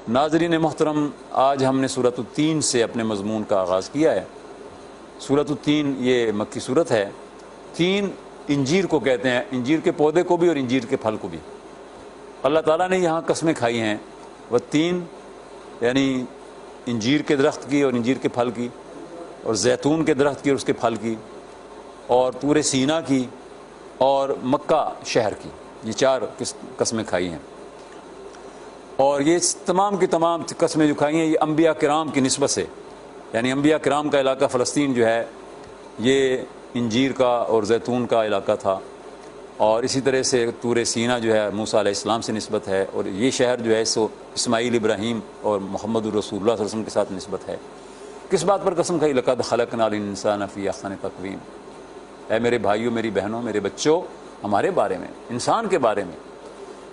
ناظرین محترم، آج ہم نے سورۃ التین سے اپنے مضمون کا آغاز کیا ہے۔ سورۃ التین یہ مکی سورت ہے۔ تین انجیر کو کہتے ہیں، انجیر کے پودے کو بھی اور انجیر کے پھل کو بھی۔ اللہ تعالیٰ نے یہاں قسمیں کھائی ہیں، والتین یعنی انجیر کے درخت کی اور انجیر کے پھل کی، اور زیتون کے درخت کی اور اس کے پھل کی، اور طور سینا کی، اور مکہ شہر کی۔ یہ چار قسمیں کھائی ہیں، اور یہ تمام کی تمام قسمیں جو کھائی ہیں یہ انبیاء کرام کی نسبت سے، یعنی انبیاء کرام کا علاقہ فلسطین جو ہے یہ انجیر کا اور زیتون کا علاقہ تھا، اور اسی طرح سے طور سینا جو ہے موسیٰ علیہ السلام سے نسبت ہے، اور یہ شہر جو ہے سو اسماعیل، ابراہیم اور محمد الرسول اللہ صلی اللہ علیہ وسلم کے ساتھ نسبت ہے۔ کس بات پر قسم کھائی؟ لقد خلقنا الانسان فی احسن تقویم۔ اے میرے بھائیوں، میری بہنوں، میرے بچوں، ہمارے بارے میں، انسان کے بارے میں،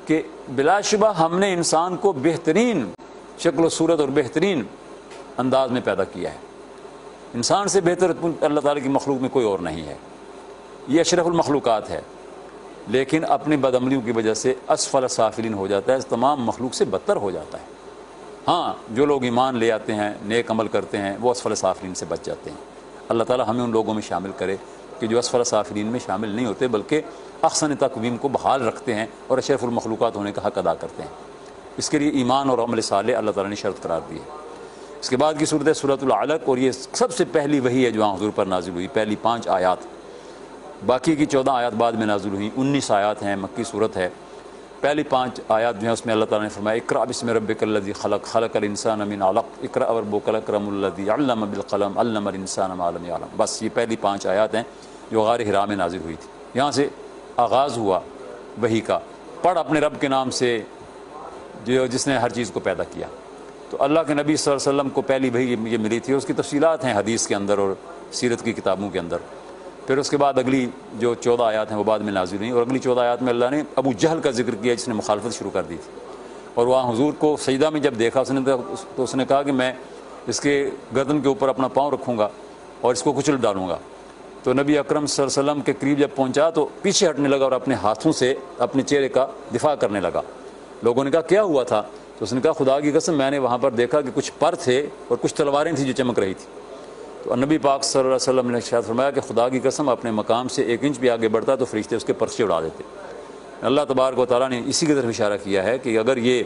کہ بلا شبہ ہم نے انسان کو بہترین شکل و صورت اور بہترین انداز میں پیدا کیا ہے۔ انسان سے بہتر اللہ تعالیٰ کی مخلوق میں کوئی اور نہیں ہے، یہ اشرف المخلوقات ہے، لیکن اپنی بدعملیوں کی وجہ سے اسفل سافلین ہو جاتا ہے، تمام مخلوق سے بدتر ہو جاتا ہے۔ ہاں، جو لوگ ایمان لے آتے ہیں، نیک عمل کرتے ہیں، وہ اسفل سافلین سے بچ جاتے ہیں۔ اللہ تعالیٰ ہمیں ان لوگوں میں شامل کرے کہ جو اسفل سافلین میں شامل نہیں ہوتے، بلکہ احسن تقویم کو بحال رکھتے ہیں اور اشرف المخلوقات ہونے کا حق ادا کرتے ہیں۔ اس کے لیے ایمان اور عمل صالح اللہ تعالیٰ نے شرط قرار دی ہے۔ اس کے بعد کی صورت ہے سورۃ العلق، اور یہ سب سے پہلی وحی ہے جو حضور پر نازل ہوئی، پہلی 5 آیات، باقی کی 14 آیات بعد میں نازل ہوئیں، 19 آیات ہیں، مکی صورت ہے۔ پہلی 5 آیات جو ہیں اس میں اللہ تعالیٰ نے فرمایا اقرأ بسم ربک الذی خلق، خلق الانسان من علق، اقرأ وربک الاکرم الذی علم بالقلم، علم الانسان ما لم یعلم۔ بس یہ پہلی 5 آیات ہیں جو غار حرا میں نازل ہوئی تھی۔ یہاں سے آغاز ہوا وحی کا، پڑھ اپنے رب کے نام سے جس نے ہر چیز کو پیدا کیا۔ تو اللہ کے نبی صلی اللہ علیہ وسلم کو پہلی وحی یہ ملی تھی، اس کی تفصیلات ہیں حدیث کے اندر اور سیرت کی کتابوں کے اندر۔ پھر اس کے بعد اگلی جو 14 آیات ہیں وہ بعد میں نازل ہوئیں، اور اگلی 14 آیات میں اللہ نے ابو جہل کا ذکر کیا جس نے مخالفت شروع کر دی تھی، اور وہاں حضور کو سجدہ میں جب دیکھا تو اس نے کہا کہ میں اس کے گردن کے اوپر اپنا پاؤں رکھوں گا اور اس کو کچل ڈالوں گا۔ تو نبی اکرم صلی اللہ علیہ وسلم کے قریب جب پہنچا تو پیچھے ہٹنے لگا اور اپنے ہاتھوں سے اپنے چہرے کا دفاع کرنے لگا۔ لوگوں نے کہا کیا ہوا تھا؟ تو اس نے کہا خدا کی قسم میں نے وہاں پر دیکھا کہ کچھ پر تھے اور کچھ تلواریں تھیں جو چمک رہی تھی۔ تو نبی پاک صلی اللہ علیہ وسلم نے ارشاد فرمایا کہ خدا کی قسم اپنے مقام سے 1 انچ بھی آگے بڑھتا تو فرشتے اس کے پرچے اڑا دیتے۔ اللہ تبارک و تعالیٰ نے اسی کی طرف اشارہ کیا ہے کہ اگر یہ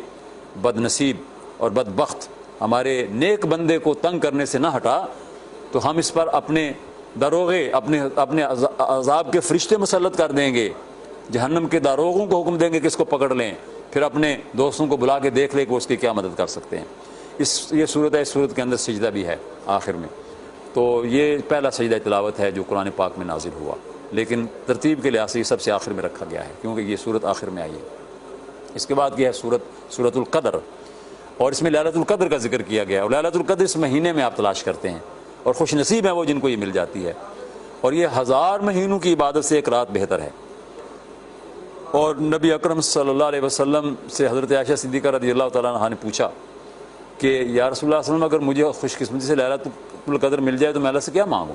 بد نصیب اور بدبخت ہمارے نیک بندے کو تنگ کرنے سے نہ ہٹا تو ہم اس پر اپنے داروغے، اپنے عذاب کے فرشتے مسلط کر دیں گے، جہنم کے داروغوں کو حکم دیں گے کہ اس کو پکڑ لیں، پھر اپنے دوستوں کو بلا کے دیکھ لیں کہ وہ اس کی کیا مدد کر سکتے ہیں۔ یہ صورت ہے، اس صورت کے اندر سجدہ بھی ہے آخر میں۔ تو یہ پہلا سجدہ تلاوت ہے جو قرآن پاک میں نازل ہوا، لیکن ترتیب کے لحاظ سے یہ سب سے آخر میں رکھا گیا ہے کیونکہ یہ صورت آخر میں آئی ہے۔ اس کے بعد یہ ہے سورۃ القدر، اور اس میں لیلۃ القدر کا ذکر کیا گیا، اور لیلۃ القدر اس مہینے میں آپ تلاش کرتے ہیں، اور خوش نصیب ہیں وہ جن کو یہ مل جاتی ہے، اور یہ 1000 مہینوں کی عبادت سے ایک رات بہتر ہے۔ اور نبی اکرم صلی اللہ علیہ وسلم سے حضرت عائشہ صدیقہ رضی اللہ تعالیٰ عنہا نے پوچھا کہ یا رسول اللہ صلی اللہ علیہ وسلم اگر مجھے خوش قسمتی سے لیلۃ القدر مل جائے تو میں اللہ سے کیا مانگوں؟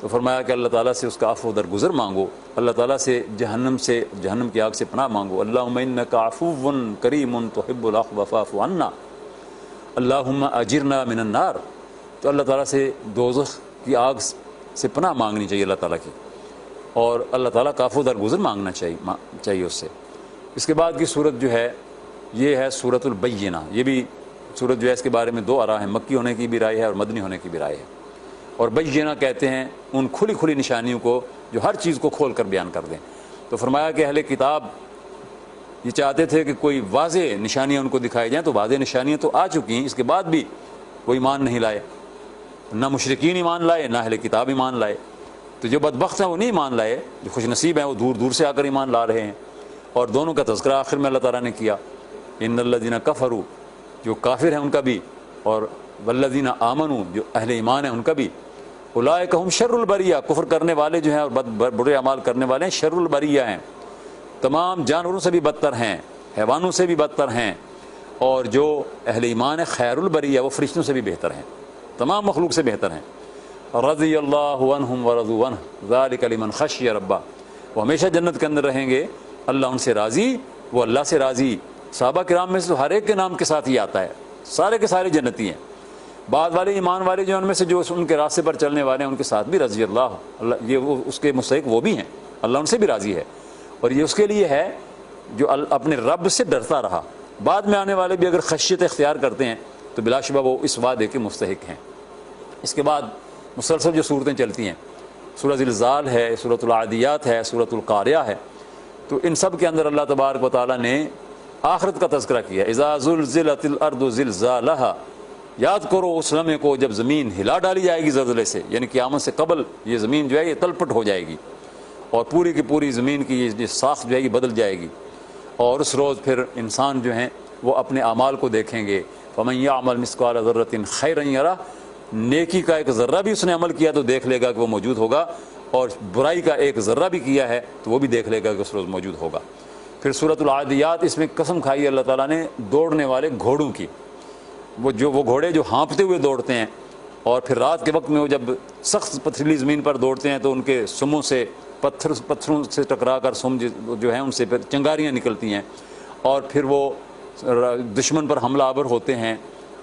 تو فرمایا کہ اللہ تعالیٰ سے اس کا عفو درگزر مانگو، اللہ تعالیٰ سے جہنم کی آگ سے پناہ مانگو، اللہم انک عفو کریم تحب العفو فاعف عنا، اللہم اجرنا من النار۔ تو اللہ تعالیٰ سے دوزخ کی آگ سے پناہ مانگنی چاہیے اللہ تعالیٰ کی، اور اللہ تعالیٰ کا عفو درگزر مانگنا چاہیے اس سے۔ اس کے بعد کی صورت جو ہے یہ ہے سورۃ البینہ۔ یہ بھی صورت جو ہے اس کے بارے میں 2 آراء ہیں، مکی ہونے کی بھی رائے ہے اور مدنی ہونے کی بھی رائے ہے۔ اور بینہ کہتے ہیں ان کھلی نشانیوں کو جو ہر چیز کو کھول کر بیان کر دیں۔ تو فرمایا کہ اہل کتاب یہ چاہتے تھے کہ کوئی واضح نشانیاں ان کو دکھائی جائیں، تو واضح نشانیاں تو آ چکی ہیں، اس کے بعد بھی وہ ایمان نہیں لائے، نہ مشرکین ایمان لائے نہ اہل کتاب ایمان لائے۔ تو جو بدبخت ہیں وہ نہیں ایمان لائے، جو خوش نصیب ہیں وہ دور دور سے آ کر ایمان لا رہے ہیں۔ اور دونوں کا تذکرہ آخر میں اللہ تعالیٰ نے کیا، ان الذین کفروا، جو کافر ہیں ان کا بھی، اور والذین آمنوا، جو اہل ایمان ہیں ان کا بھی، اولئک ہم شر البریہ، کفر کرنے والے جو ہیں اور برے اعمال کرنے والے ہیں شر البریہ ہیں، تمام جانوروں سے بھی بدتر ہیں، حیوانوں سے بھی بدتر ہیں، اور جو اہل ایمان ہے خیر البریہ، وہ فرشتوں سے بھی بہتر ہیں، تمام مخلوق سے بہتر ہیں۔ رضی اللہ عنہم ورضوا عنہ ذلک لمن خشی ربہ، وہ ہمیشہ جنت کے اندر رہیں گے، اللہ ان سے راضی، وہ اللہ سے راضی۔ صحابہ کرام میں سے ہر ایک کے نام کے ساتھ ہی آتا ہے، سارے کے سارے جنتی ہیں. بعد والے ایمان والے جو ان میں سے جو ان کے راستے پر چلنے والے ہیں ان کے ساتھ بھی رضی اللہ یہ وہ اس کے مستحق وہ بھی ہیں, اللہ ان سے بھی راضی ہے. اور یہ اس کے لیے ہے جو اپنے رب سے ڈرتا رہا. بعد میں آنے والے بھی اگر خشیت اختیار کرتے ہیں تو بلا شبہ وہ اس وعدے کے مستحق ہیں. اس کے بعد مسلسل جو صورتیں چلتی ہیں, سورۃ زلزال ہے, سورۃ العادیات ہے, سورۃ القاریہ ہے, تو ان سب کے اندر اللہ تبارک و تعالیٰ نے آخرت کا تذکرہ کیا. اذا زلزلت الارض زلزالہا, یاد کرو اس لمحے کو جب زمین ہلا ڈالی جائے گی زلزلے سے, یعنی قیامت سے قبل یہ زمین جو ہے یہ تلپٹ ہو جائے گی اور پوری کی پوری زمین کی یہ ساخت جو ہے یہ بدل جائے گی. اور اس روز پھر انسان جو ہیں وہ اپنے اعمال کو دیکھیں گے. فمن یعمل مثقال ذرۃ خیرا یرہ, نیکی کا ایک ذرہ بھی اس نے عمل کیا تو دیکھ لے گا کہ وہ موجود ہوگا, اور برائی کا ایک ذرہ بھی کیا ہے تو وہ بھی دیکھ لے گا کہ اس روز موجود ہوگا. پھر سورۃ العادیات, اس میں قسم کھائی اللہ تعالیٰ نے دوڑنے والے گھوڑوں کی, وہ گھوڑے جو ہانپتے ہوئے دوڑتے ہیں, اور پھر رات کے وقت میں وہ جب سخت پتھریلی زمین پر دوڑتے ہیں تو ان کے سموں سے پتھروں سے ٹکرا کر سم جو ہیں ان سے پھر چنگاریاں نکلتی ہیں, اور پھر وہ دشمن پر حملہ آور ہوتے ہیں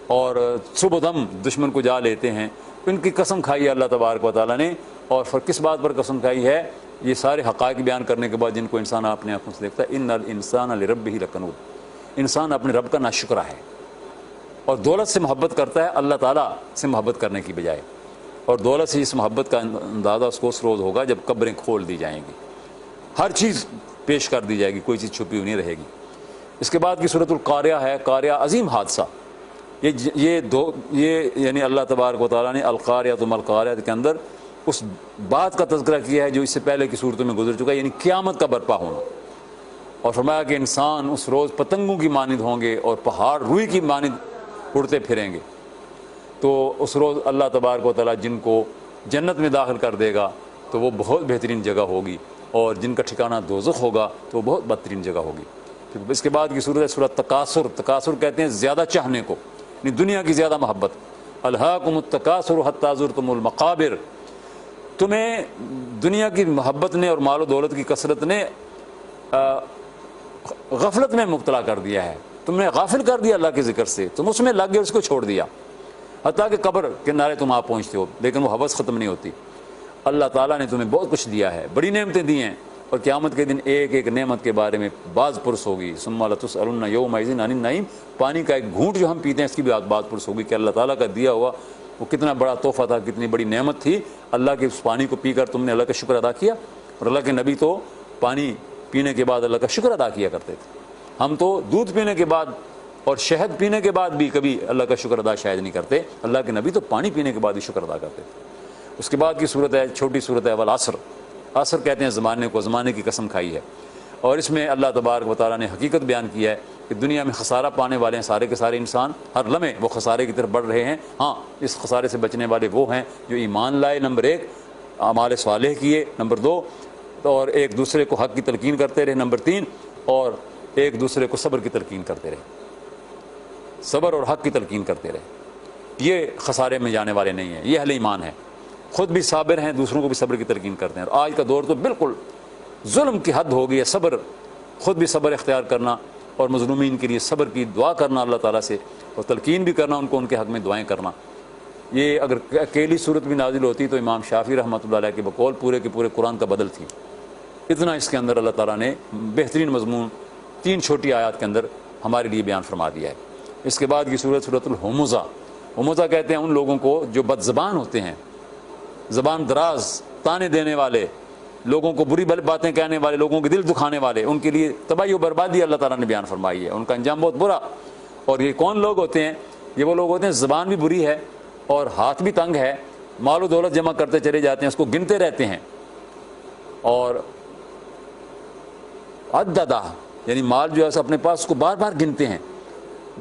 اور صبح دم دشمن کو جا لیتے ہیں. ان کی قسم کھائی ہے اللہ تبارک و تعالیٰ نے. اور پھر کس بات پر قسم کھائی ہے؟ یہ سارے حقائق بیان کرنے کے بعد جن کو انسان اپنے آنکھوں سے دیکھتا ہے, ان الانسان لربہ لکنود, انسان اپنے رب کا ناشکرہ ہے اور دولت سے محبت کرتا ہے اللہ تعالیٰ سے محبت کرنے کی بجائے. اور دولت سے اس محبت کا اندازہ اس کو اس روز ہوگا جب قبریں کھول دی جائیں گی, ہر چیز پیش کر دی جائے گی, کوئی چیز چھپی ہوئی نہیں رہے گی. اس کے بعد کی سورۃ القاریہ ہے. قاریہ عظیم حادثہ, یہ یعنی اللہ تبارک و تعالیٰ نے القاریہ تو القاریہ کے اندر اس بات کا تذکرہ کیا ہے جو اس سے پہلے کی صورتوں میں گزر چکا ہے, یعنی قیامت کا برپا ہونا. اور فرمایا کہ انسان اس روز پتنگوں کی مانند ہوں گے اور پہاڑ روئی کی مانند اڑتے پھریں گے. تو اس روز اللہ تبارک و تعالیٰ جن کو جنت میں داخل کر دے گا تو وہ بہت بہترین جگہ ہوگی, اور جن کا ٹھکانہ دوزخ ہوگا تو وہ بہت بدترین جگہ ہوگی. اس کے بعد کی صورت ہے سورۃ تکاثر. تکاثر کہتے ہیں زیادہ چاہنے کو, یعنی دنیا کی زیادہ محبت. الہاکم التکاثر حتی زرتم المقابر, تمہیں دنیا کی محبت نے اور مال و دولت کی کثرت نے غفلت میں مبتلا کر دیا ہے, تم نے غافل کر دیا اللہ کے ذکر سے, تم اس میں لگ گئے, اس کو چھوڑ دیا, حتیٰ کہ قبر کے کنارے تم آپ پہنچتے ہو, لیکن وہ ہوس ختم نہیں ہوتی. اللہ تعالیٰ نے تمہیں بہت کچھ دیا ہے, بڑی نعمتیں دی ہیں, اور قیامت کے دن ایک ایک نعمت کے بارے میں باز پرس ہوگی. ثم لتسألن یومئذ عن النعیم, پانی کا ایک گھونٹ جو ہم پیتے ہیں اس کی بھی بات پرس ہوگی کہ اللہ تعالیٰ کا دیا ہوا وہ کتنا بڑا تحفہ تھا, کتنی بڑی نعمت تھی. اللہ کے اس پانی کو پی کر تم نے اللہ کا شکر ادا کیا, اور اللہ کے نبی تو پانی پینے کے بعد اللہ کا شکر ادا کیا کرتے تھے. ہم تو دودھ پینے کے بعد اور شہد پینے کے بعد بھی کبھی اللہ کا شکر ادا شاید نہیں کرتے, اللہ کے نبی تو پانی پینے کے بعد ہی شکر ادا کرتے تھے. اس کے بعد کی صورت ہے, چھوٹی صورت ہے والعصر. عصر کہتے ہیں زمانے کو, زمانے کی قسم کھائی ہے. اور اس میں اللہ تبارک و تعالیٰ نے حقیقت بیان کی ہے کہ دنیا میں خسارہ پانے والے ہیں سارے کے سارے انسان, ہر لمحے وہ خسارے کی طرف بڑھ رہے ہیں. ہاں, اس خسارے سے بچنے والے وہ ہیں جو ایمان لائے, نمبر 1, اعمال صالح کیے, نمبر 2, اور ایک دوسرے کو حق کی تلقین کرتے رہے, نمبر 3, اور ایک دوسرے کو صبر کی تلقین کرتے رہے, صبر اور حق کی تلقین کرتے رہے. یہ خسارے میں جانے والے نہیں ہیں, یہ اہل ایمان ہیں, خود بھی صابر ہیں, دوسروں کو بھی صبر کی تلقین کرتے ہیں. اور آج کا دور تو بالکل ظلم کی حد ہو گئی ہے. صبر, خود بھی صبر اختیار کرنا اور مظلومین کے لیے صبر کی دعا کرنا اللہ تعالیٰ سے, اور تلقین بھی کرنا ان کو, ان کے حق میں دعائیں کرنا. یہ اگر اکیلی صورت بھی نازل ہوتی تو امام شافعی رحمۃ اللہ علیہ کے بقول پورے کے پورے قرآن کا بدل تھی. اتنا اس کے اندر اللہ تعالیٰ نے بہترین مضمون 3 چھوٹی آیات کے اندر ہمارے لیے بیان فرما دیا ہے. اس کے بعد کی صورت سورۃ الہمزہ. ہمزہ کہتے ہیں ان لوگوں کو جو بد زبان ہوتے ہیں, زبان دراز, تانے دینے والے, لوگوں کو بری باتیں کہنے والے, لوگوں کے دل دکھانے والے, ان کے لیے تباہی و بربادی اللہ تعالیٰ نے بیان فرمائی ہے. ان کا انجام بہت برا. اور یہ کون لوگ ہوتے ہیں؟ یہ وہ لوگ ہوتے ہیں زبان بھی بری ہے اور ہاتھ بھی تنگ ہے, مال و دولت جمع کرتے چلے جاتے ہیں, اس کو گنتے رہتے ہیں, اور عددہ یعنی مال جو ہے اپنے پاس اس کو بار بار گنتے ہیں,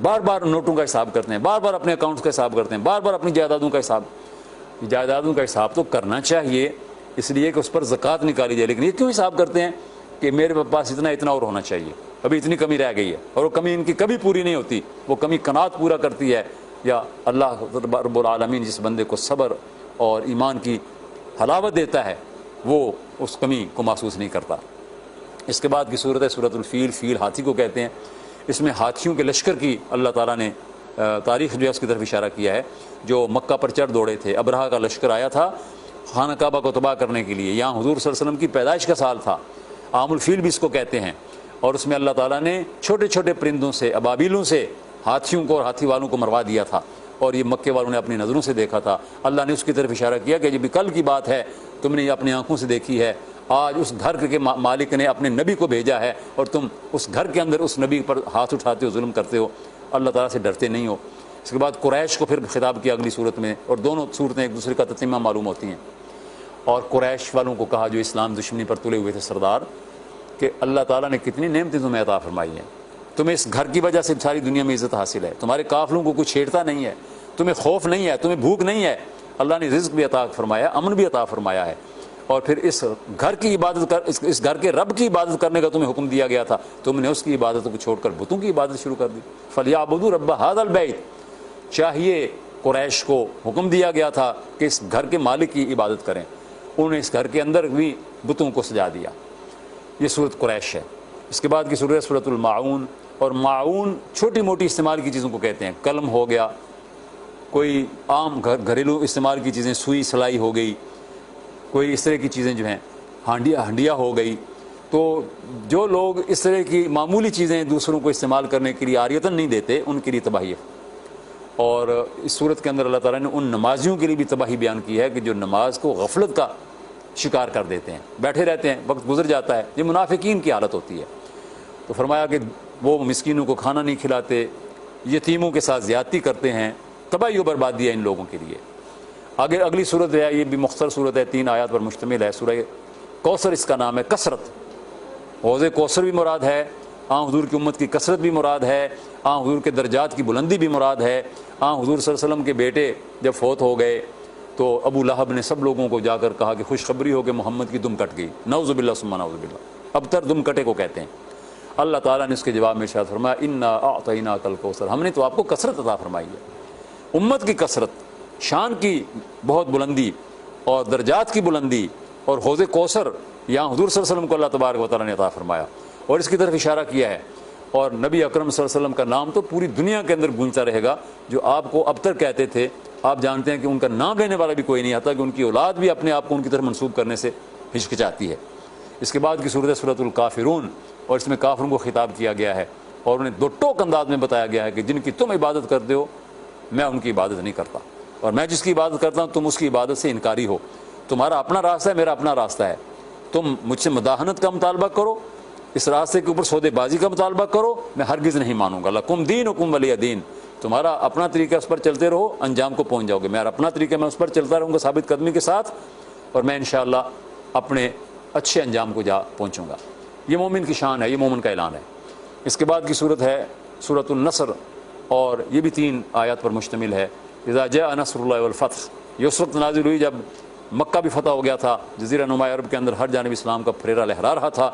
بار بار نوٹوں کا حساب کرتے ہیں, بار بار اپنے اکاؤنٹس کا حساب کرتے ہیں, بار بار اپنی جائیدادوں کا حساب تو کرنا چاہیے اس لیے کہ اس پر زکوٰۃ نکالی جائے. لیکن یہ کیوں حساب کرتے ہیں کہ میرے پاس اتنا اور ہونا چاہیے, ابھی اتنی کمی رہ گئی ہے, اور وہ کمی ان کی کبھی پوری نہیں ہوتی. وہ کمی قناعت پورا کرتی ہے, یا اللہ رب العالمین جس بندے کو صبر اور ایمان کی حلاوت دیتا ہے وہ اس کمی کو محسوس نہیں کرتا. اس کے بعد کی صورت ہے سورۃ الفیل. فیل ہاتھی کو کہتے ہیں. اس میں ہاتھیوں کے لشکر کی اللہ تعالیٰ نے تاریخ جو ہے اس کی طرف اشارہ کیا ہے، جو مکہ پر چڑھ دوڑے تھے، ابرہہ کا لشکر آیا تھا خانہ کعبہ کو تباہ کرنے کے لیے، یہاں حضور صلی اللہ علیہ وسلم کی پیدائش کا سال تھا، عام الفیل بھی اس کو کہتے ہیں، اور اس میں اللہ تعالیٰ نے چھوٹے چھوٹے پرندوں سے، ابابیلوں سے ہاتھیوں کو اور ہاتھی والوں کو مروا دیا تھا، اور یہ مکے والوں نے اپنی نظروں سے دیکھا تھا۔ اللہ نے اس کی طرف اشارہ کیا کہ یہ بھی کل کی بات ہے، تم نے یہ اپنی آنکھوں سے دیکھی ہے، آج اس گھر کے مالک نے اپنے نبی کو بھیجا ہے اور تم اس گھر کے اندر اس نبی پر ہاتھ اٹھاتے ہو، ظلم کرتے ہو، اللہ تعالیٰ سے ڈرتے نہیں ہو۔ اس کے بعد قریش کو پھر خطاب کیا اگلی صورت میں، اور دونوں صورتیں ایک دوسرے کا تتمہ معلوم ہوتی ہیں، اور قریش والوں کو کہا جو اسلام دشمنی پر تلے ہوئے تھے سردار، کہ اللہ تعالیٰ نے کتنی نعمتیں تمہیں عطا فرمائی ہیں، تمہیں اس گھر کی وجہ سے ساری دنیا میں عزت حاصل ہے، تمہارے قافلوں کو کوئی چھیڑتا نہیں ہے، تمہیں خوف نہیں ہے، تمہیں بھوک نہیں ہے، اللہ نے رزق بھی عطا فرمایا، امن بھی عطا فرمایا ہے، اور پھر اس گھر کی عبادت اس گھر کے رب کی عبادت کرنے کا تمہیں حکم دیا گیا تھا، تم نے اس کی عبادت کو چھوڑ کر بتوں کی عبادت شروع کر دی۔ فَلْيَعْبُدُوا رَبَّ هَذَا الْبَيْتِ، چاہیے قریش کو حکم دیا گیا تھا کہ اس گھر کے مالک کی عبادت کریں، انہوں نے اس گھر کے اندر بھی بتوں کو سجا دیا۔ یہ صورت قریش ہے۔ اس کے بعد کی صورت سورۃ الماعون، اور معاون چھوٹی موٹی استعمال کی چیزوں کو کہتے ہیں، قلم ہو گیا، کوئی عام گھریلو استعمال کی چیزیں، سوئی سلائی ہو گئی، کوئی اس طرح کی چیزیں جو ہیں، ہنڈیا ہو گئی، تو جو لوگ اس طرح کی معمولی چیزیں دوسروں کو استعمال کرنے کے لیے عاریتاً نہیں دیتے، ان کے لیے تباہی ہے۔ اور اس صورت کے اندر اللہ تعالیٰ نے ان نمازیوں کے لیے بھی تباہی بیان کی ہے کہ جو نماز کو غفلت کا شکار کر دیتے ہیں، بیٹھے رہتے ہیں، وقت گزر جاتا ہے، یہ منافقین کی حالت ہوتی ہے۔ تو فرمایا کہ وہ مسکینوں کو کھانا نہیں کھلاتے، یتیموں کے ساتھ زیادتی کرتے ہیں، تباہی و بربادی ہے ان لوگوں کے لیے۔ آگے اگلی صورت ہے، یہ بھی مختصر صورت ہے، 3 آیات پر مشتمل ہے، سورہ کوثر اس کا نام ہے۔ کثرت، حوض کوثر بھی مراد ہے، حضور کی امت کی کثرت بھی مراد ہے، حضور کے درجات کی بلندی بھی مراد ہے۔ حضور صلی اللہ علیہ وسلم کے بیٹے جب فوت ہو گئے تو ابو لہب نے سب لوگوں کو جا کر کہا کہ خوشخبری ہو کہ محمد کی دم کٹ گئی، نعوذ باللہ ثم نعوذ باللہ، ابتر دم کٹے کو کہتے ہیں۔ اللہ تعالیٰ نے اس کے جواب میں ارشاد فرمایا انا اعطیناک الکوثر، ہم نے تو آپ کو کثرت عطا فرمائی ہے، امت کی کثرت، شان کی بہت بلندی اور درجات کی بلندی، اور حوض کوثر یہاں حضور صلی اللہ علیہ وسلم کو اللہ تبارک و تعالیٰ نے عطا فرمایا، اور اس کی طرف اشارہ کیا ہے۔ اور نبی اکرم صلی اللہ علیہ وسلم کا نام تو پوری دنیا کے اندر گونجتا رہے گا، جو آپ کو ابتر کہتے تھے، آپ جانتے ہیں کہ ان کا نام لینے والا بھی کوئی نہیں آتا، کہ ان کی اولاد بھی اپنے آپ کو ان کی طرف منسوب کرنے سے ہچکچاتی ہے۔ اس کے بعد کی صورت ہے سورۃ الکافرون، اور اس میں کافروں کو خطاب کیا گیا ہے، اور انہیں 2 ٹوک انداز میں بتایا گیا ہے کہ جن کی تم عبادت کرتے ہو میں ان کی عبادت نہیں کرتا، اور میں جس کی عبادت کرتا ہوں تم اس کی عبادت سے انکاری ہو، تمہارا اپنا راستہ ہے، میرا اپنا راستہ ہے، تم مجھ سے مداحنت کا مطالبہ کرو، اس راستے کے اوپر سودے بازی کا مطالبہ کرو، میں ہرگز نہیں مانوں گا، لکم دینکم ولی دین، تمہارا اپنا طریقہ اس پر چلتے رہو، انجام کو پہنچ جاؤ گے، میرا اپنا طریقہ میں اس پر چلتا رہوں گا ثابت قدمی کے ساتھ، اور میں انشاءاللہ اپنے اچھے انجام کو جا پہنچوں گا۔ یہ مومن کی شان ہے، یہ مومن کا اعلان ہے۔ اس کے بعد کی صورت ہے سورۃ النصر، اور یہ بھی 3 آیات پر مشتمل ہے۔ اذا جاء نصر اللہ والفتح، یہ اس وقت نازل ہوئی جب مکہ بھی فتح ہو گیا تھا، جزیرہ نما عرب کے اندر ہر جانب اسلام کا پھریرا لہرا رہا تھا،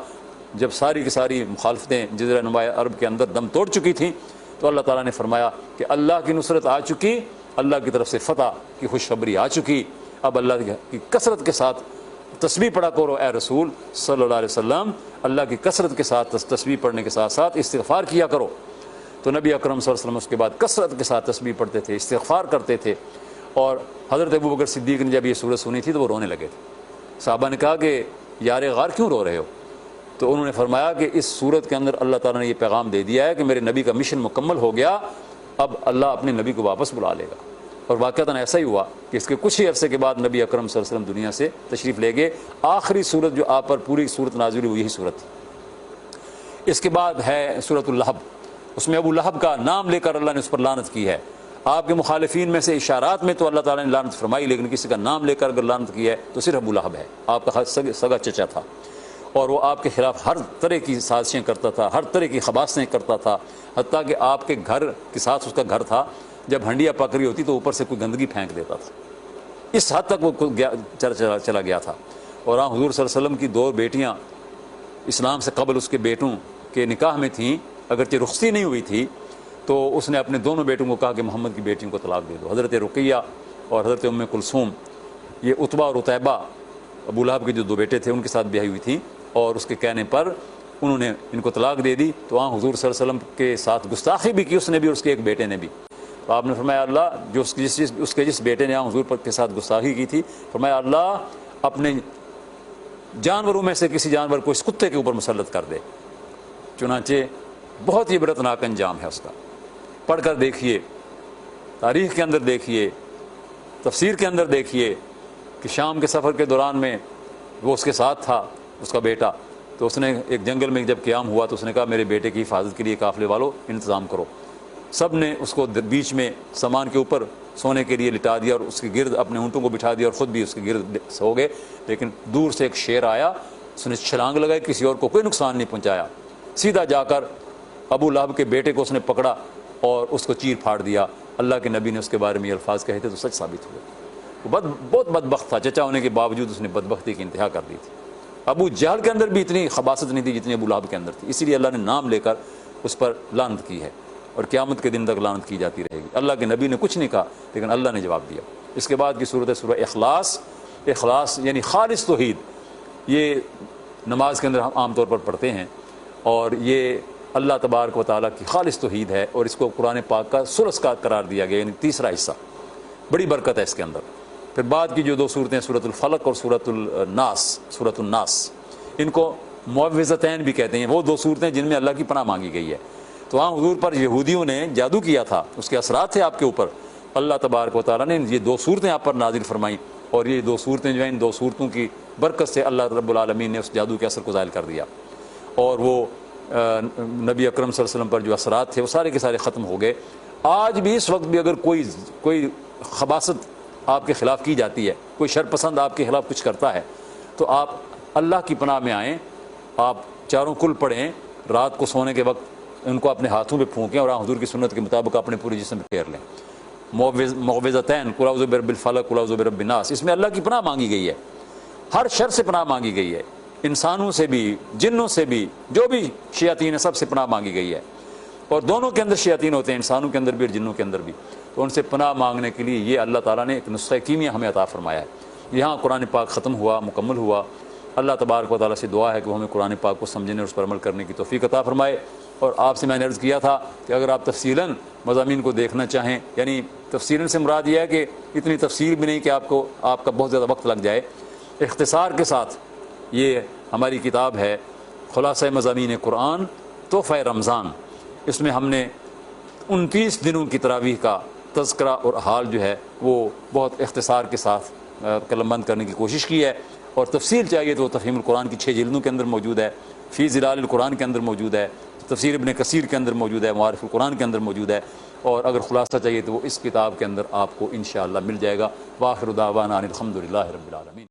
جب ساری کی ساری مخالفتیں جزیرہ نما عرب کے اندر دم توڑ چکی تھیں، تو اللہ تعالیٰ نے فرمایا کہ اللہ کی نصرت آ چکی، اللہ کی طرف سے فتح کی خوشخبری آ چکی، اب اللہ کی کثرت کے ساتھ تسبیح پڑھا کرو اے رسول صلی اللہ علیہ وسلم، اللہ کی کثرت کے ساتھ تسبیح پڑھنے کے ساتھ ساتھ استغفار کیا کرو۔ تو نبی اکرم صلی اللہ علیہ وسلم اس کے بعد کثرت کے ساتھ تسبیح پڑھتے تھے، استغفار کرتے تھے، اور حضرت ابوبکر صدیق نے جب یہ سورت سنی تھی تو وہ رونے لگے تھے۔ صحابہ نے کہا کہ یار غار کیوں رو رہے ہو؟ تو انہوں نے فرمایا کہ اس سورت کے اندر اللہ تعالیٰ نے یہ پیغام دے دیا ہے کہ میرے نبی کا مشن مکمل ہو گیا، اب اللہ اپنے نبی کو واپس بلا لے گا، اور واقعتاً ایسا ہی ہوا کہ اس کے کچھ ہی عرصے کے بعد نبی اکرم صلی اللہ علیہ وسلم دنیا سے تشریف لے گئے۔ آخری صورت جو آپ پر پوری صورت نازل ہوئی یہی صورت تھی۔ اس کے بعد ہے سورۃ اللہب، اس میں ابو لہب کا نام لے کر اللہ نے اس پر لعنت کی ہے۔ آپ کے مخالفین میں سے اشارات میں تو اللہ تعالیٰ نے لعنت فرمائی، لیکن کسی کا نام لے کر اگر لعنت کی ہے تو صرف ابو لہب ہے، آپ کا سگا چچا تھا، اور وہ آپ کے خلاف ہر طرح کی سازشیں کرتا تھا، ہر طرح کی خباثتیں کرتا تھا، حتیٰ کہ آپ کے گھر کے ساتھ اس کا گھر تھا، جب ہنڈیا پک رہی ہوتی تو اوپر سے کوئی گندگی پھینک دیتا تھا، اس حد تک وہ چلا گیا تھا۔ اور حضور صلی اللہ علیہ وسلم کی 2 بیٹیاں اسلام سے قبل اس کے بیٹوں کے نکاح میں تھیں، اگرچہ رخصتی نہیں ہوئی تھی، تو اس نے اپنے دونوں بیٹوں کو کہا کہ محمد کی بیٹیوں کو طلاق دے دو، حضرت رقیہ اور حضرت ام کلثوم، یہ عتبہ اور عتیبہ ابو لہب کے جو 2 بیٹے تھے ان کے ساتھ بیاہی ہوئی تھیں، اور اس کے کہنے پر انہوں نے ان کو طلاق دے دی۔ تو حضور صلی اللہ علیہ وسلم کے ساتھ گستاخی بھی کی اس نے بھی اور اس کے ایک بیٹے نے بھی۔ تو آپ نے فرمایا اللہ جو اس کے جس بیٹے نے حضور پر کے ساتھ گستاخی کی تھی، فرمایا اللہ اپنے جانوروں میں سے کسی جانور کو اس کتے کے اوپر مسلط کر دے۔ چنانچہ بہت ہی عبرتناک انجام ہے اس کا، پڑھ کر دیکھیے، تاریخ کے اندر دیکھیے، تفسیر کے اندر دیکھیے کہ شام کے سفر کے دوران میں وہ اس کے ساتھ تھا، اس کا بیٹا، تو اس نے ایک جنگل میں جب قیام ہوا تو اس نے کہا میرے بیٹے کی حفاظت کے لیے قافلے والوں انتظام کرو۔ سب نے اس کو بیچ میں سامان کے اوپر سونے کے لیے لٹا دیا اور اس کے گرد اپنے اونٹوں کو بٹھا دیا اور خود بھی اس کے گرد سو گئے، لیکن دور سے ایک شیر آیا، اس نے چھلانگ لگائی، کسی اور کو کوئی نقصان نہیں پہنچایا، سیدھا جا کر ابو لہب کے بیٹے کو اس نے پکڑا اور اس کو چیر پھاڑ دیا۔ اللہ کے نبی نے اس کے بارے میں یہ الفاظ کہے تھے تو سچ ثابت ہوئے۔ وہ بہت بدبخت تھا، چچا ہونے کے باوجود اس نے بدبختی کی انتہا کر دی تھی۔ ابو جہل کے اندر بھی اتنی خباثت نہیں تھی جتنی ابو لہب کے اندر تھی، اسی لیے اللہ نے نام لے کر اس پر لعنت کی ہے اور قیامت کے دن تک لعنت کی جاتی رہے گی۔ اللہ کے نبی نے کچھ نہیں کہا لیکن اللہ نے جواب دیا۔ اس کے بعد کی صورت ہے سورہ اخلاص۔ اخلاص یعنی خالص توحید، یہ نماز کے اندر ہم عام طور پر پڑھتے ہیں اور یہ اللہ تبارک و تعالیٰ کی خالص توحید ہے اور اس کو قرآن پاک کا ثلث کا قرار دیا گیا، یعنی تیسرا حصہ، بڑی برکت ہے اس کے اندر۔ پھر بعد کی جو دو صورتیں سورۃ الفلق اور سورۃ الناس، ان کو معوذتین بھی کہتے ہیں، وہ دو صورتیں جن میں اللہ کی پناہ مانگی گئی ہے۔ تو ہاں حضور پر یہودیوں نے جادو کیا تھا، اس کے اثرات تھے آپ کے اوپر، اللہ تبارک و تعالیٰ نے یہ دو صورتیں آپ پر نازل فرمائیں اور یہ دو صورتیں جو ہیں ان دو صورتوں کی برکت سے اللہ رب العالمین نے اس جادو کے اثر کو زائل کر دیا اور وہ نبی اکرم صلی اللہ علیہ وسلم پر جو اثرات تھے وہ سارے کے سارے ختم ہو گئے۔ آج بھی اس وقت بھی اگر کوئی خباثت آپ کے خلاف کی جاتی ہے، کوئی شر پسند آپ کے خلاف کچھ کرتا ہے تو آپ اللہ کی پناہ میں آئیں، آپ چاروں کل پڑھیں، رات کو سونے کے وقت ان کو اپنے ہاتھوں پہ پھونکیں اور حضور کی سنت کے مطابق اپنے پورے جسم پہ پھیر لیں۔ معوذتین، قل اعوذ برب الفلق، قل اعوذ برب الناس، اس میں اللہ کی پناہ مانگی گئی ہے، ہر شر سے پناہ مانگی گئی ہے، انسانوں سے بھی، جنوں سے بھی، جو بھی شیاطین ہیں سب سے پناہ مانگی گئی ہے، اور دونوں کے اندر شیاطین ہوتے ہیں، انسانوں کے اندر بھی اور جنوں کے اندر بھی، تو ان سے پناہ مانگنے کے لیے یہ اللہ تعالیٰ نے ایک نسخہ کیمیا ہمیں عطا فرمایا ہے۔ یہاں قرآن پاک ختم ہوا، مکمل ہوا۔ اللہ تبارک و تعالیٰ سے دعا ہے کہ وہ ہمیں قرآن پاک کو سمجھنے اور اس پر عمل کرنے کی توفیق عطا فرمائے۔ اور آپ سے میں نے عرض کیا تھا کہ اگر آپ تفصیلاً مضامین کو دیکھنا چاہیں، یعنی تفصیلاً سے مراد یہ ہے کہ اتنی تفصیل بھی نہیں کہ آپ کا بہت زیادہ وقت لگ جائے، اختصار کے ساتھ یہ ہماری کتاب ہے خلاصہ مضامین قرآن تحفہ رمضان۔ اس میں ہم نے 29 دنوں کی تراویح کا تذکرہ اور حال جو ہے وہ بہت اختصار کے ساتھ قلم بند کرنے کی کوشش کی ہے، اور تفصیل چاہیے تو تفہیم القرآن کی 6 جلدوں کے اندر موجود ہے، فی ظلال القرآن کے اندر موجود ہے، تفسیر ابن کثیر کے اندر موجود ہے، معارف القرآن کے اندر موجود ہے، اور اگر خلاصہ چاہیے تو وہ اس کتاب کے اندر آپ کو انشاءاللہ مل جائے گا۔ وآخر دعوانا ان الحمد للہ رب العالمین۔